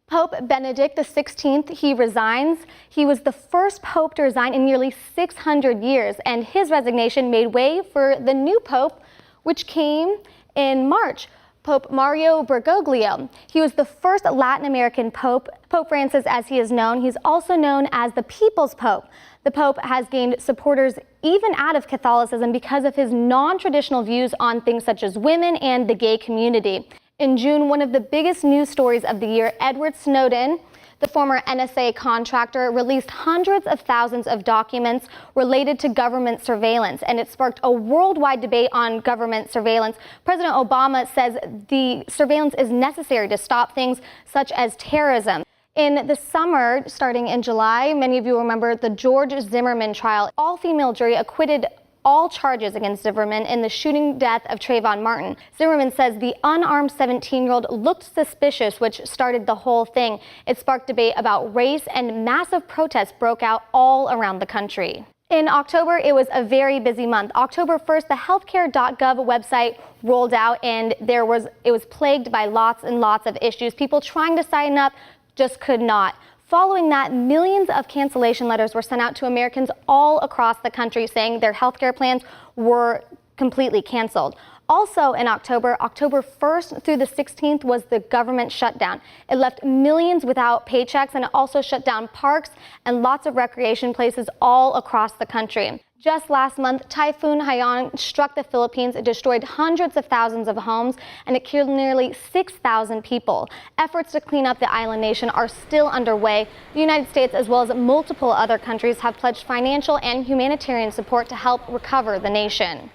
Pope Benedict XVI, he resigns. He was the first pope to resign in nearly 600 years, and his resignation made way for the new pope, which came in March. Pope Mario Bergoglio. He was the first Latin American pope. Pope Francis, as he is known, he's also known as the People's Pope. The Pope has gained supporters even out of Catholicism because of his non-traditional views on things such as women and the gay community. In June, one of the biggest news stories of the year, Edward Snowden, the former NSA contractor, released hundreds of thousands of documents related to government surveillance, and it sparked a worldwide debate on government surveillance. President Obama says the surveillance is necessary to stop things such as terrorism. In the summer, starting in July, many of you remember the George Zimmerman trial. All-female jury acquitted all charges against Zimmerman in the shooting death of Trayvon Martin. Zimmerman says the unarmed 17-year-old looked suspicious, which started the whole thing. It sparked debate about race, and massive protests broke out all around the country. In October, it was a very busy month. October 1st, the healthcare.gov website rolled out, and it was plagued by lots and lots of issues. People trying to sign up just could not. Following that, millions of cancellation letters were sent out to Americans all across the country saying their healthcare plans were completely canceled. Also in October 1st through the 16th was the government shutdown. It left millions without paychecks, and it also shut down parks and lots of recreation places all across the country. Just last month, Typhoon Haiyan struck the Philippines. It destroyed hundreds of thousands of homes, and it killed nearly 6,000 people. Efforts to clean up the island nation are still underway. The United States, as well as multiple other countries, have pledged financial and humanitarian support to help recover the nation.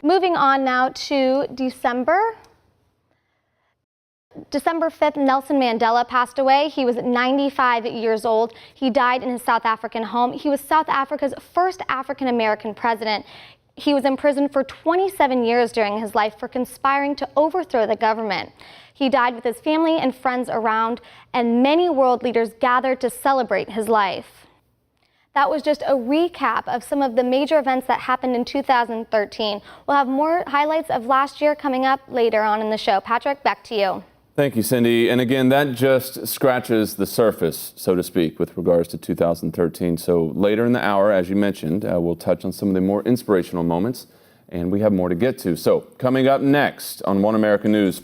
Moving on now to December 5th, Nelson Mandela passed away. He was 95 years old. He died in his South African home. He was South Africa's first African-American president. He was imprisoned for 27 years during his life for conspiring to overthrow the government. He died with his family and friends around, and many world leaders gathered to celebrate his life. That was just a recap of some of the major events that happened in 2013. We'll have more highlights of last year coming up later on in the show. Patrick, back to you. Thank you, Cindy. And again, that just scratches the surface, so to speak, with regards to 2013. So later in the hour, as you mentioned, we'll touch on some of the more inspirational moments, and we have more to get to. So coming up next on One American News.